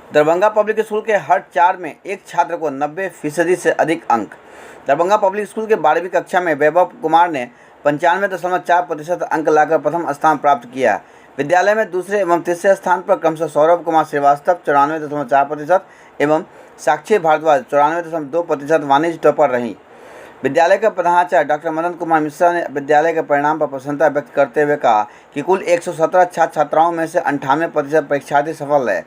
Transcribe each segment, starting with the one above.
Darbhanga public school के हर 4 में एक छात्र को 90% से अधिक अंक। दरभंगा पब्लिक स्कूल के 12वीं कक्षा में वैभव कुमार ने 95.4% अंक लाकर प्रथम स्थान प्राप्त किया। विद्यालय में दूसरे एवं तीसरे स्थान पर क्रमशः सौरभ कुमार श्रीवास्तव 94.4% एवं साक्षी भारद्वाज 94.2% वाणिज्य टॉपर रहीं। विद्यालय के प्रधानाचार्य डॉक्टर मदन कुमार मिश्रा ने विद्यालय के परिणाम पर प्रसन्नता व्यक्त करते हुए कहा कि कुल 117 छात्र छात्राओं में से 98% परीक्षार्थी सफल रहे।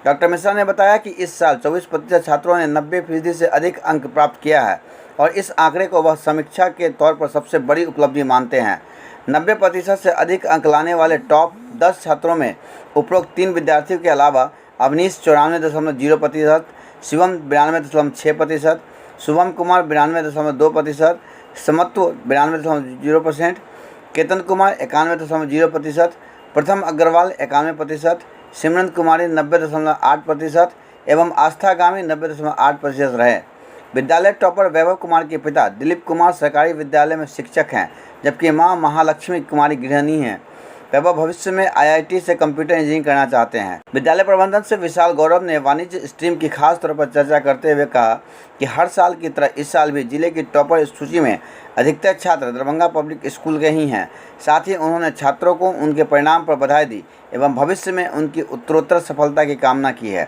डॉक्टर मिश्रा ने बताया कि इस साल 24% छात्रों ने 90% से अधिक अंक प्राप्त किया है और इस आंकड़े को वह समीक्षा के तौर पर सबसे बड़ी उपलब्धि मानते हैं। 90% से अधिक अंक लाने वाले टॉप 10 छात्रों में उपरोक्त 3 विद्यार्थियों के अलावा अवनीश 94.0%, शिवम 92.6%, शुभम कुमार 92.2%, समत्व 92.0%, केतन कुमार 91.0%, प्रथम अग्रवाल 91%, सिमरन कुमारी 90.8% एवं आस्था गामी 90.8% रहे। विद्यालय टॉपर वैभव कुमार के पिता दिलीप कुमार सरकारी विद्यालय में शिक्षक हैं, जबकि मां महालक्ष्मी कुमारी गृहिणी हैं। वैभव भविष्य में IIT से कंप्यूटर इंजीनियरिंग करना चाहते हैं। विद्यालय प्रबंधन से विशाल गौरव ने वाणिज्य स्ट्रीम की खास तौर पर चर्चा करते हुए कहा कि हर साल की तरह इस साल भी जिले की टॉपर सूची में अधिकतर छात्र दरभंगा पब्लिक स्कूल के ही हैं। साथ ही उन्होंने छात्रों को उनके परिणाम पर बधाई दी एवं भविष्य में उनकी उत्तरोत्तर सफलता की कामना की है।